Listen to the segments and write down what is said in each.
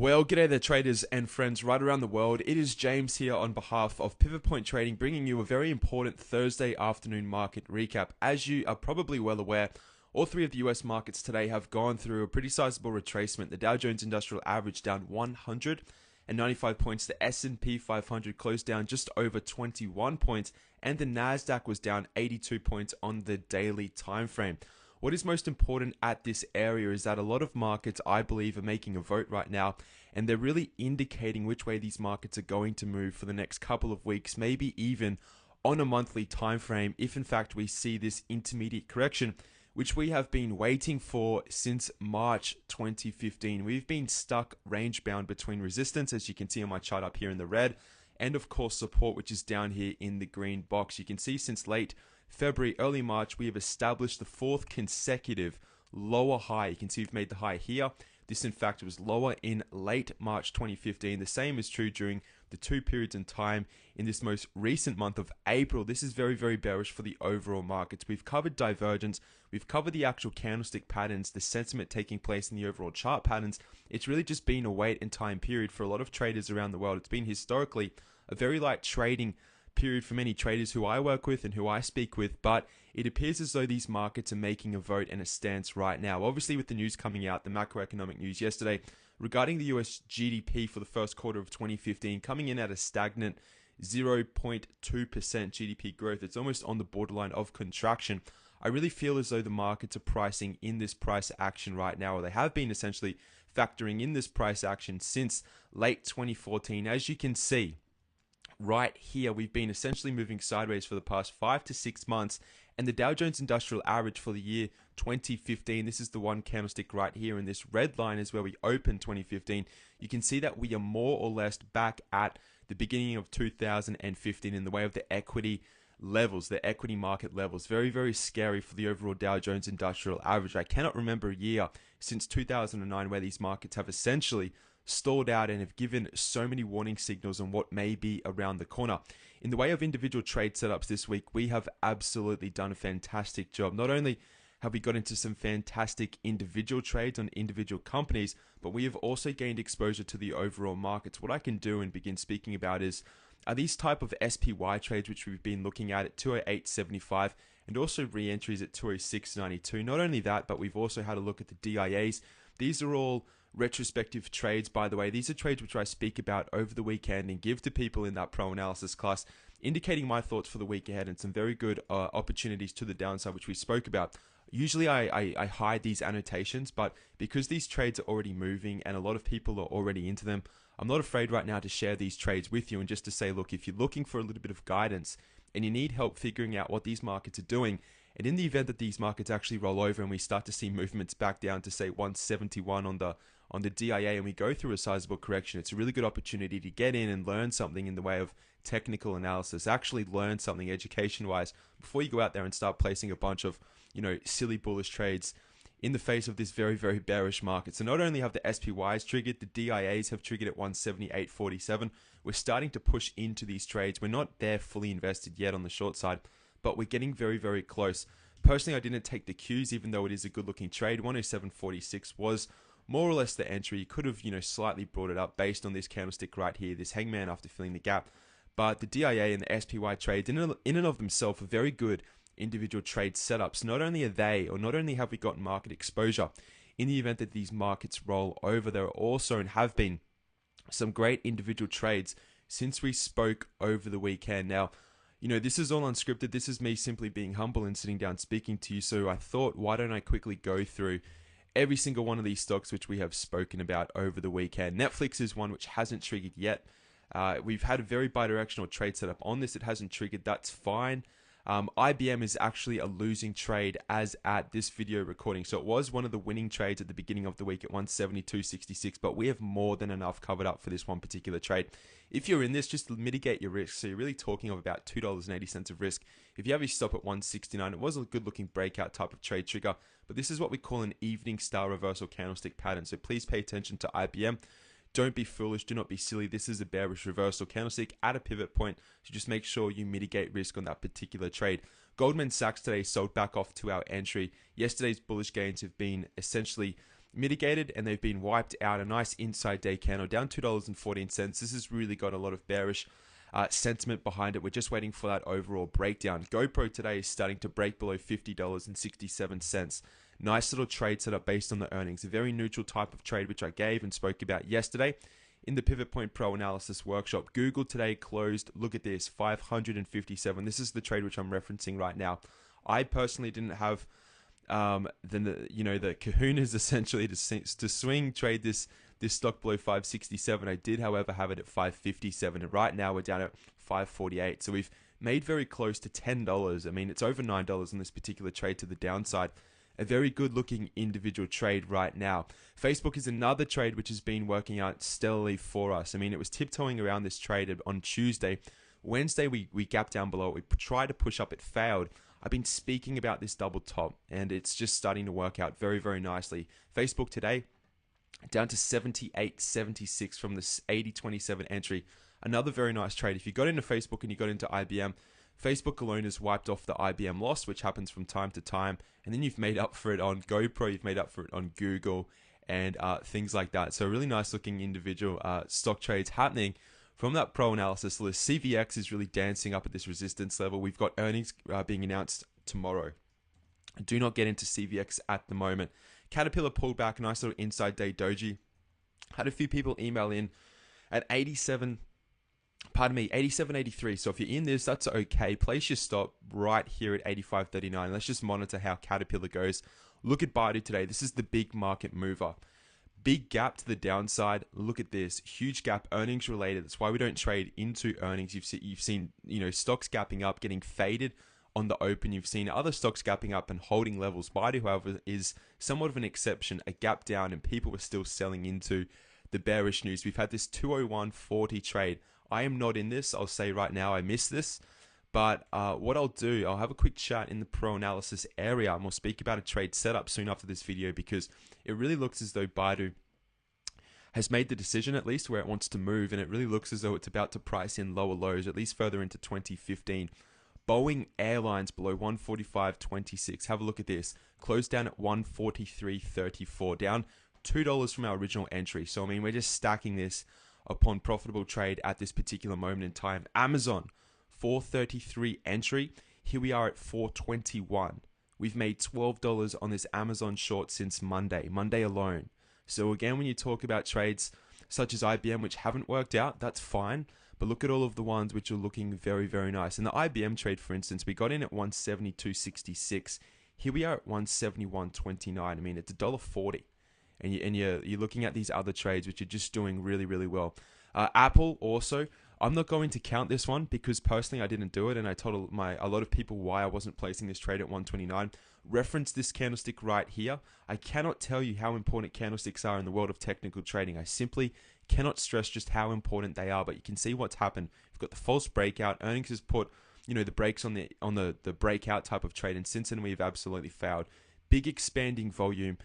Well, g'day there, traders and friends right around the world. It is James here on behalf of Pivot Point Trading, bringing you a very important Thursday afternoon market recap. As you are probably well aware, all three of the US markets today have gone through a pretty sizable retracement. The Dow Jones Industrial Average down 195 points, the S&P 500 closed down just over 21 points, and the Nasdaq was down 82 points on the daily time frame. What is most important at this area is that a lot of markets, I believe, are making a vote right now, and they're really indicating which way these markets are going to move for the next couple of weeks, maybe even on a monthly time frame, if in fact we see this intermediate correction, which we have been waiting for since March 2015. We've been stuck range bound between resistance, as you can see on my chart up here in the red, and of course support, which is down here in the green box. You can see since late February, early March, we have established the fourth consecutive lower high. You can see we've made the high here. This, in fact, was lower in late March 2015. The same is true during the two periods in time in this most recent month of April. This is very, very bearish for the overall markets. We've covered divergence. We've covered the actual candlestick patterns, the sentiment taking place in the overall chart patterns. It's really just been a wait and time period for a lot of traders around the world. It's been historically a very light trading period for many traders who I work with and who I speak with, but it appears as though these markets are making a vote and a stance right now. Obviously, with the news coming out, the macroeconomic news yesterday regarding the US GDP for the first quarter of 2015 coming in at a stagnant 0.2% GDP growth. It's almost on the borderline of contraction. I really feel as though the markets are pricing in this price action right now, or they have been essentially factoring in this price action since late 2014. As you can see, right here, we've been essentially moving sideways for the past 5 to 6 months, and the Dow Jones Industrial Average for the year 2015, this is the one candlestick right here, and this red line is where we opened 2015. You can see that we are more or less back at the beginning of 2015 in the way of the equity levels, the equity market levels. Very, very scary for the overall Dow Jones Industrial Average. I cannot remember a year since 2009 where these markets have essentially stalled out and have given so many warning signals on what may be around the corner. In the way of individual trade setups this week, we have absolutely done a fantastic job. Not only have we got into some fantastic individual trades on individual companies, but we have also gained exposure to the overall markets. What I can do and begin speaking about are these type of SPY trades, which we've been looking at 208.75 and also re-entries at 206.92. Not only that, but we've also had a look at the DIAs. These are all retrospective trades, by the way. These are trades which I speak about over the weekend and give to people in that pro analysis class, indicating my thoughts for the week ahead and some very good opportunities to the downside, which we spoke about. Usually I hide these annotations, but because these trades are already moving and a lot of people are already into them, I'm not afraid right now to share these trades with you and just to say, look, if you're looking for a little bit of guidance and you need help figuring out what these markets are doing, and in the event that these markets actually roll over and we start to see movements back down to say 171 on the DIA and we go through a sizable correction, it's a really good opportunity to get in and learn something in the way of technical analysis, actually learn something education-wise before you go out there and start placing a bunch of, silly bullish trades in the face of this very, very bearish market. So not only have the SPYs triggered, the DIAs have triggered at 178.47. We're starting to push into these trades. We're not there fully invested yet on the short side, but we're getting very, very close. Personally, I didn't take the Qs, even though it is a good-looking trade. 107.46 was more or less the entry. You could have, slightly brought it up based on this candlestick right here, this hangman after filling the gap. But the DIA and the SPY trades, in and of themselves, are very good individual trade setups. Not only have we gotten market exposure, in the event that these markets roll over, there are also and have been some great individual trades since we spoke over the weekend. Now, this is all unscripted. This is me simply being humble and sitting down speaking to you. So I thought, why don't I quickly go through every single one of these stocks which we have spoken about over the weekend. Netflix is one which hasn't triggered yet. We've had a very bidirectional trade setup on this. It hasn't triggered. That's fine. IBM is actually a losing trade as at this video recording. So it was one of the winning trades at the beginning of the week at 172.66, but we have more than enough covered up for this one particular trade. If you're in this, just mitigate your risk. So you're really talking of about $2.80 of risk. If you have your stop at 169, it was a good looking breakout type of trade trigger, but this is what we call an evening star reversal candlestick pattern. So please pay attention to IBM. Don't be foolish. Do not be silly. This is a bearish reversal candlestick at a pivot point. So just make sure you mitigate risk on that particular trade. Goldman Sachs today sold back off to our entry. Yesterday's bullish gains have been essentially mitigated and they've been wiped out. A nice inside day candle down $2.14. This has really got a lot of bearish sentiment behind it. We're just waiting for that overall breakdown. GoPro today is starting to break below $50.67. Nice little trade setup based on the earnings. A very neutral type of trade, which I gave and spoke about yesterday in the Pivot Point Pro Analysis Workshop. Google today closed, look at this, 557. This is the trade which I'm referencing right now. I personally didn't have the kahunas essentially to swing trade this stock below 567. I did, however, have it at 557, and right now we're down at 548. So we've made very close to $10. I mean, it's over $9 on this particular trade to the downside. A very good looking individual trade right now. Facebook is another trade which has been working out stellarly for us. I mean, it was tiptoeing around this trade on Tuesday. Wednesday, we gapped down below it. We tried to push up, it failed. I've been speaking about this double top, and it's just starting to work out very, very nicely. Facebook today, down to 78.76 from this 80.27 entry. Another very nice trade. If you got into Facebook and you got into IBM, Facebook alone has wiped off the IBM loss, which happens from time to time. And then you've made up for it on GoPro, you've made up for it on Google, and things like that. So really nice looking individual stock trades happening from that pro analysis list. CVX is really dancing up at this resistance level. We've got earnings being announced tomorrow. Do not get into CVX at the moment. Caterpillar pulled back, nice little inside day doji. Had a few people email in at 87.83. So if you're in this, that's okay. Place your stop right here at 85.39. Let's just monitor how Caterpillar goes. Look at Baidu today. This is the big market mover. Big gap to the downside. Look at this huge gap, earnings related. That's why we don't trade into earnings. You've seen stocks gapping up, getting faded on the open. You've seen other stocks gapping up and holding levels. Baidu, however, is somewhat of an exception. A gap down, and people were still selling into the bearish news. We've had this 201.40 trade. I am not in this. I'll say right now, I missed this. But what I'll do, I'll have a quick chat in the pro analysis area, and we'll speak about a trade setup soon after this video, because it really looks as though Baidu has made the decision, at least where it wants to move, and it really looks as though it's about to price in lower lows, at least further into 2015. Boeing Airlines below 145.26. Have a look at this. Closed down at 143.34, down $2 from our original entry. So I mean, we're just stacking this upon profitable trade at this particular moment in time. Amazon, 433 entry. Here we are at 421. We've made $12 on this Amazon short since Monday alone. So again, when you talk about trades such as IBM, which haven't worked out, that's fine. But look at all of the ones which are looking very, very nice. In the IBM trade, for instance, we got in at 172.66. Here we are at 171.29. I mean, it's $1.40. And you're looking at these other trades which are just doing really, really well. Apple also, I'm not going to count this one because personally I didn't do it, and I told a lot of people why I wasn't placing this trade at 129. Reference this candlestick right here. I cannot tell you how important candlesticks are in the world of technical trading. I simply cannot stress just how important they are, but you can see what's happened. We've got the false breakout. Earnings has put the brakes on the breakout type of trade, and since then we've absolutely failed. Big expanding volume.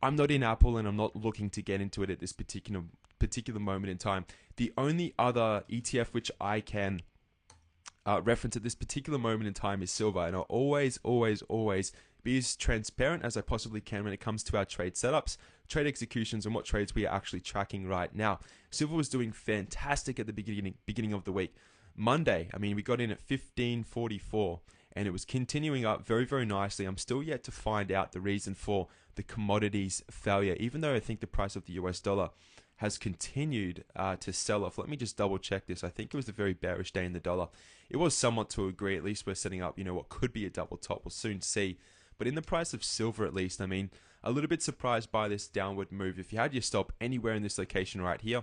I'm not in Apple, and I'm not looking to get into it at this particular moment in time. The only other ETF which I can reference at this particular moment in time is silver, and I'll always be as transparent as I possibly can when it comes to our trade setups, trade executions, and what trades we are actually tracking right now. Silver was doing fantastic at the beginning of the week. Monday, I mean, we got in at 15.44. And it was continuing up very, very nicely. I'm still yet to find out the reason for the commodities failure, even though I think the price of the US dollar has continued to sell off. Let me just double check this. I think it was a very bearish day in the dollar. It was somewhat to agree. At least we're setting up, what could be a double top. We'll soon see. But in the price of silver, at least, I mean, a little bit surprised by this downward move. If you had your stop anywhere in this location right here,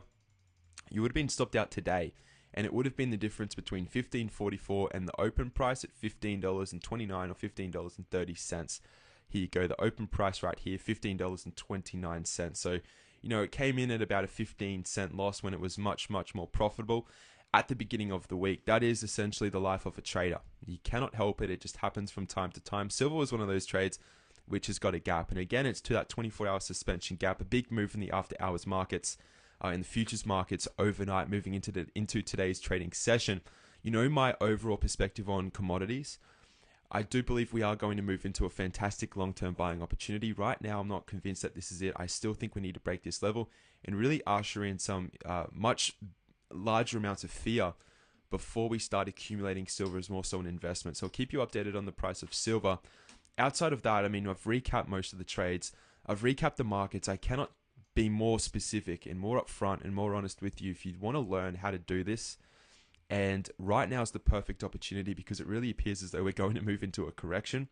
you would have been stopped out today. And it would have been the difference between $15.44 and the open price at $15.29 or $15.30. Here you go, the open price right here, $15.29. So, it came in at about a 15-cent loss when it was much, much more profitable at the beginning of the week. That is essentially the life of a trader. You cannot help it. It just happens from time to time. Silver was one of those trades which has got a gap. And again, it's to that 24-hour suspension gap, a big move in the after-hours markets. In the futures markets overnight, moving into today's trading session. My overall perspective on commodities. I do believe we are going to move into a fantastic long-term buying opportunity. Right now, I'm not convinced that this is it. I still think we need to break this level and really usher in some much larger amounts of fear before we start accumulating silver as more so an investment. So I'll keep you updated on the price of silver. Outside of that, I mean, I've recapped most of the trades. I've recapped the markets. I cannot be more specific and more upfront and more honest with you if you want to learn how to do this. And right now is the perfect opportunity because it really appears as though we're going to move into a correction.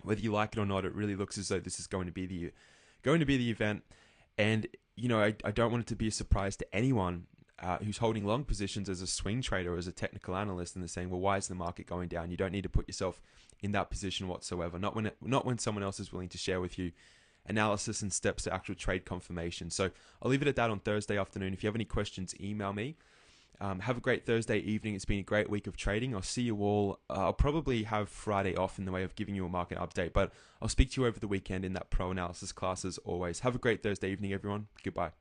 Whether you like it or not, it really looks as though this is going to be the event. And I don't want it to be a surprise to anyone who's holding long positions as a swing trader or as a technical analyst, and they're saying, "Well, why is the market going down?" You don't need to put yourself in that position whatsoever. Not when someone else is willing to share with you analysis and steps to actual trade confirmation. So I'll leave it at that on Thursday afternoon. If you have any questions, email me. Have a great Thursday evening. It's been a great week of trading. I'll see you all. I'll probably have Friday off in the way of giving you a market update, but I'll speak to you over the weekend in that pro analysis class as always. Have a great Thursday evening, everyone. Goodbye.